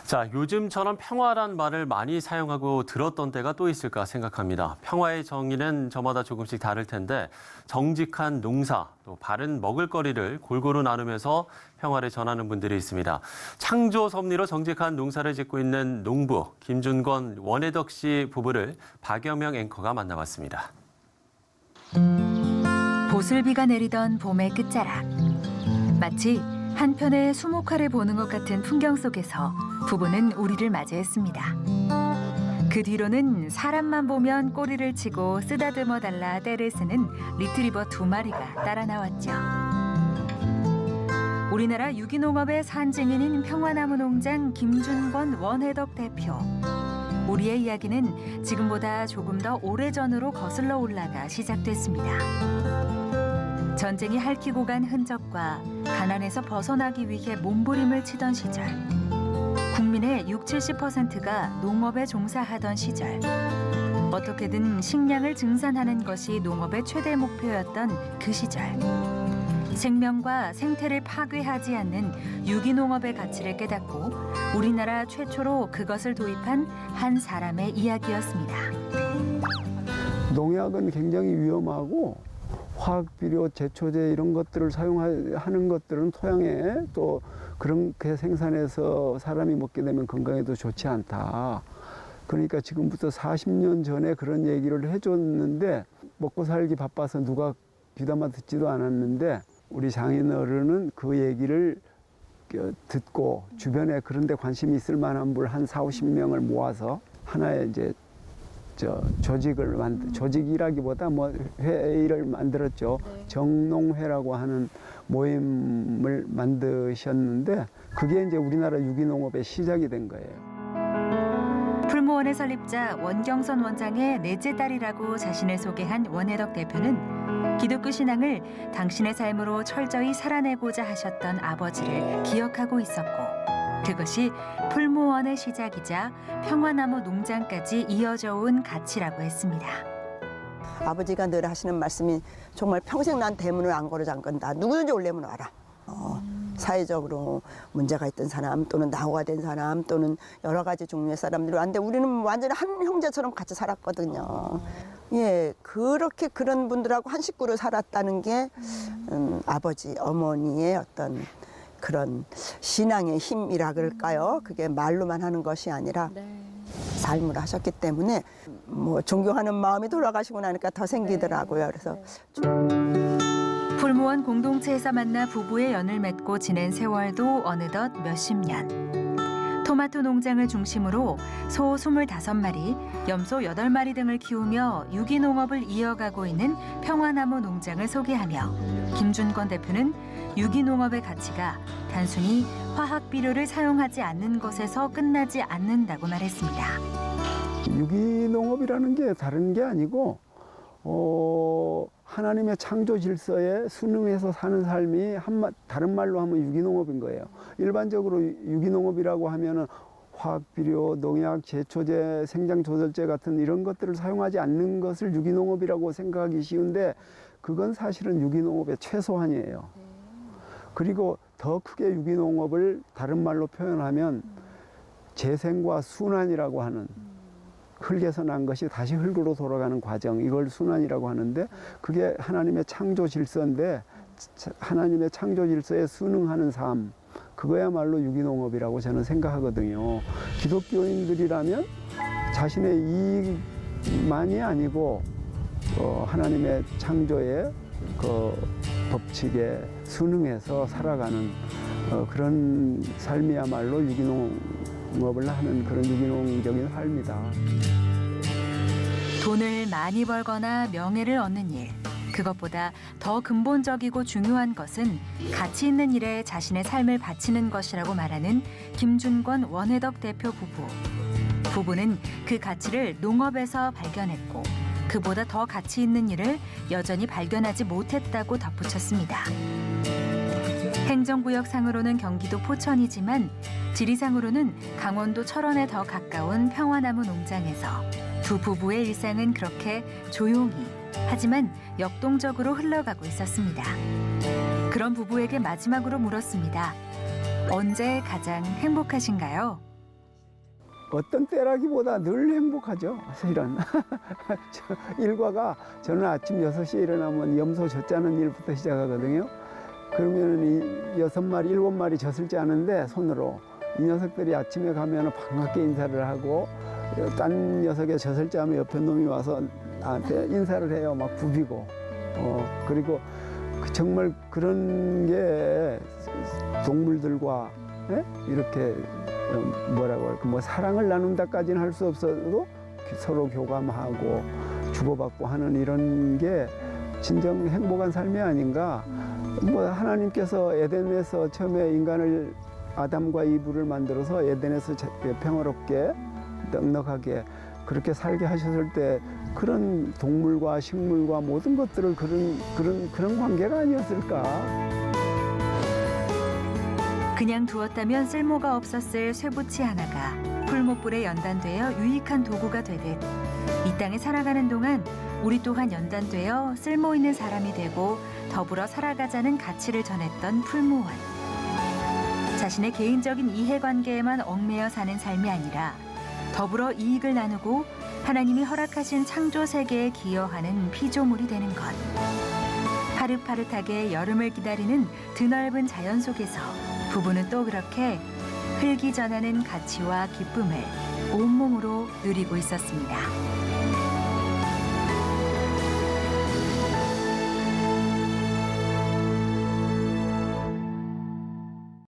자, 요즘처럼 평화란 말을 많이 사용하고 들었던 때가 또 있을까 생각합니다. 평화의 정의는 저마다 조금씩 다를 텐데 정직한 농사, 또 바른 먹을거리를 골고루 나누면서 평화를 전하는 분들이 있습니다. 창조 섭리로 정직한 농사를 짓고 있는 농부 김준권, 원혜덕 씨 부부를 박여명 앵커가 만나봤습니다. 보슬비가 내리던 봄의 끝자락. 마치 한편의 수목화를 보는 것 같은 풍경 속에서 부부는 우리를 맞이했습니다. 그 뒤로는 사람만 보면 꼬리를 치고 쓰다듬어 달라 떼를 쓰는 리트리버 2마리가 따라 나왔죠. 우리나라 유기농업의 산증인인 평화나무 농장 김준권, 원혜덕 대표. 우리의 이야기는 지금보다 조금 더 오래전으로 거슬러 올라가 시작됐습니다. 전쟁이 핥히고 간 흔적과 가난에서 벗어나기 위해 몸부림을 치던 시절, 국민의 60~70%가 농업에 종사하던 시절, 어떻게든 식량을 증산하는 것이 농업의 최대 목표였던 그 시절, 생명과 생태를 파괴하지 않는 유기농업의 가치를 깨닫고 우리나라 최초로 그것을 도입한 한 사람의 이야기였습니다. 농약은 굉장히 위험하고 화학비료, 제초제 이런 것들을 사용하는 것들은 토양에 또 그렇게 생산해서 사람이 먹게 되면 건강에도 좋지 않다. 그러니까 지금부터 40년 전에 그런 얘기를 해줬는데 먹고 살기 바빠서 누가 귀담아 듣지도 않았는데 우리 장인어른은 그 얘기를 듣고 주변에 그런 데 관심이 있을 만한 분 한 40~50명을 모아서 하나의 이제 조직이라기보다 뭐 회의를 만들었죠. 정농회라고 하는 모임을 만드셨는데 그게 이제 우리나라 유기농업의 시작이 된 거예요. 풀무원의 설립자 원경선 원장의 넷째 딸이라고 자신을 소개한 원혜덕 대표는 기독교 신앙을 당신의 삶으로 철저히 살아내고자 하셨던 아버지를 기억하고 있었고, 그것이 풀무원의 시작이자 평화나무 농장까지 이어져 온 가치라고 했습니다. 아버지가 늘 하시는 말씀이 정말 평생 난 대문을 안 걸어 잠근다. 누구든지 올래면 와라. 사회적으로 문제가 있던 사람 또는 낙오가 된 사람 또는 여러 가지 종류의 사람들이 왔는데 우리는 완전히 한 형제처럼 같이 살았거든요. 예, 그렇게 그런 분들하고 한 식구로 살았다는 게 아버지, 어머니의 어떤 그런 신앙의 힘이라 그럴까요? 그게 말로만 하는 것이 아니라 삶을 하셨기 때문에 뭐 존경하는 마음이 돌아가시고 나니까 더 생기더라고요. 그래서 풀무원 공동체에서 만나 부부의 연을 맺고 지낸 세월도 어느덧 몇십 년. 토마토 농장을 중심으로 소 25마리, 염소 8마리 등을 키우며 유기농업을 이어가고 있는 평화나무 농장을 소개하며 김준권 대표는 유기농업의 가치가 단순히 화학비료를 사용하지 않는 것에서 끝나지 않는다고 말했습니다. 유기농업이라는 게 다른 게 아니고 하나님의 창조 질서에 순응해서 사는 삶이 다른 말로 하면 유기농업인 거예요. 일반적으로 유기농업이라고 하면은 화학비료, 농약, 제초제, 생장조절제 같은 이런 것들을 사용하지 않는 것을 유기농업이라고 생각하기 쉬운데 그건 사실은 유기농업의 최소한이에요. 그리고 더 크게 유기농업을 다른 말로 표현하면 재생과 순환이라고 하는, 흙에서 난 것이 다시 흙으로 돌아가는 과정, 이걸 순환이라고 하는데 그게 하나님의 창조 질서인데 하나님의 창조 질서에 순응하는 삶, 그거야말로 유기농업이라고 저는 생각하거든요. 기독교인들이라면 자신의 이익만이 아니고 하나님의 창조의 그 법칙에 순응해서 살아가는 그런 삶이야말로 유기농업을 하는 그런 유기농적인 삶이다. 돈을 많이 벌거나 명예를 얻는 일, 그것보다 더 근본적이고 중요한 것은 가치 있는 일에 자신의 삶을 바치는 것이라고 말하는 김준권, 원혜덕 대표 부부. 부부는 그 가치를 농업에서 발견했고 그보다 더 가치 있는 일을 여전히 발견하지 못했다고 덧붙였습니다. 행정구역상으로는 경기도 포천이지만 지리상으로는 강원도 철원에 더 가까운 평화나무 농장에서 두 부부의 일상은 그렇게 조용히 하지만 역동적으로 흘러가고 있었습니다. 그런 부부에게 마지막으로 물었습니다. 언제 가장 행복하신가요? 어떤 때라기보다 늘 행복하죠. 사실은. 일과가 저는 아침 6시에 일어나면 염소 젖자는 일부터 시작하거든요. 그러면 이 6마리, 7마리 젖을 짜는데 손으로 이 녀석들이 아침에 가면 반갑게 인사를 하고 딴 녀석의 젖을 짜면 옆에 놈이 와서 나한테 인사를 해요. 막 부비고. 그리고 정말 그런 게 동물들과 이렇게 뭐라고 할까, 뭐 사랑을 나눈다까지는 할 수 없어도 서로 교감하고 주고받고 하는 이런 게 진정 행복한 삶이 아닌가. 뭐 하나님께서 에덴에서 처음에 인간을 아담과 이브를 만들어서 에덴에서 평화롭게 넉넉하게 그렇게 살게 하셨을 때 그런 동물과 식물과 모든 것들을 그런 관계가 아니었을까. 그냥 두었다면 쓸모가 없었을 쇠붙이 하나가 풀목불에 연단되어 유익한 도구가 되듯 이 땅에 살아가는 동안 우리 또한 연단되어 쓸모 있는 사람이 되고 더불어 살아가자는 가치를 전했던 풀무원. 자신의 개인적인 이해관계에만 얽매여 사는 삶이 아니라 더불어 이익을 나누고 하나님이 허락하신 창조 세계에 기여하는 피조물이 되는 것. 파릇파릇하게 여름을 기다리는 드넓은 자연 속에서 부부는 또 그렇게 흘기 전하는 가치와 기쁨을 온몸으로 누리고 있었습니다.